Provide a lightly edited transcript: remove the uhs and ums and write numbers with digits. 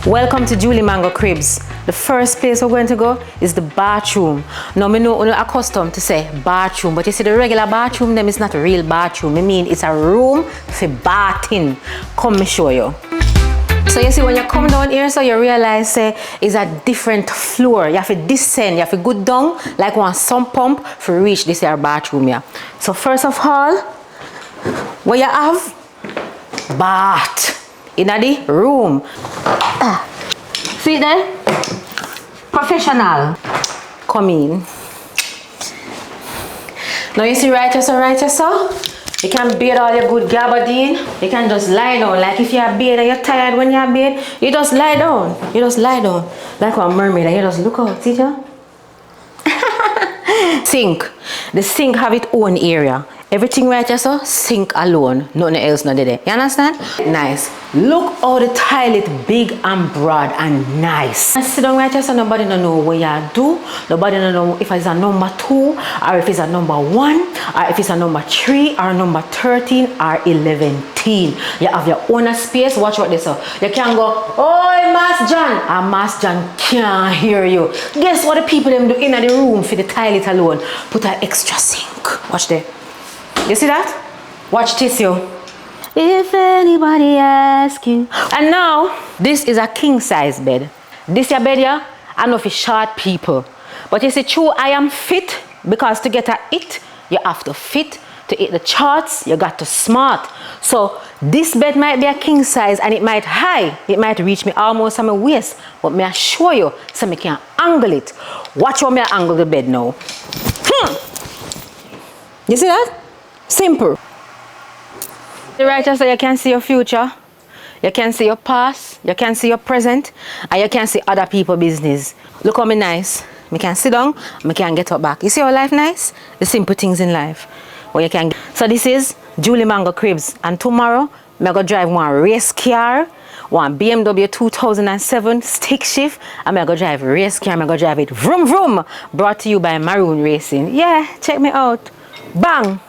Welcome to Julie Mango Cribs. The first place we're going to go is the bathroom. Now, I know you're accustomed to say bathroom, but you see the regular bathroom, them is not a real bathroom. I mean, it's a room for bathing. Come, me show you. So you see, when you come down here, so you realize it's a different floor. You have to descend, you have to go down like one sump pump to reach this here bathroom here. So first of all, what you have? Bath in the room. See there? Professional. Come in. Now you see right here, so you can bathe all your good gabardine. You can just lie down. Like if you're bathed and you're tired when you're bathed, you just lie down. You just lie down. Like a mermaid and you just look out. See ya? Sink. The sink have its own area. Everything right here, so sink alone. Nothing else not there. You understand? Nice. Look how the toilet big and broad and nice. And sit down right here, so nobody don't know what you do. Nobody don't know if it's a number 2 or if it's a number 1 or if it's a number 3 or number 13 or 11. You have your own space. Watch what this is. You can go, oh, Master John. And Master John can't hear you. Guess what the people them do in the room for the toilet alone? Put an extra sink. Watch there. You see that? Watch this, yo. If anybody asks you. And now, this is a king size bed. This your bed here, I know for short people. But you see, true, I am fit because to get a it, you have to fit. To hit the charts, you got to smart. So this bed might be a king size and it might high. It might reach me almost on my waist. But may I show you so I can angle it. Watch how I angle the bed now. You see that? Simple. Right here, so you can see your future, you can see your past, you can see your present, and you can see other people's business. Look how me nice. Me can sit down, me can get up back. You see how life nice? The simple things in life. Where you can. So this is Julie Mango Cribs, and tomorrow me go drive one race car, one BMW 2007 stick shift, and me go drive race car. Me go drive it vroom vroom. Brought to you by Maroon Racing. Yeah, check me out. Bang.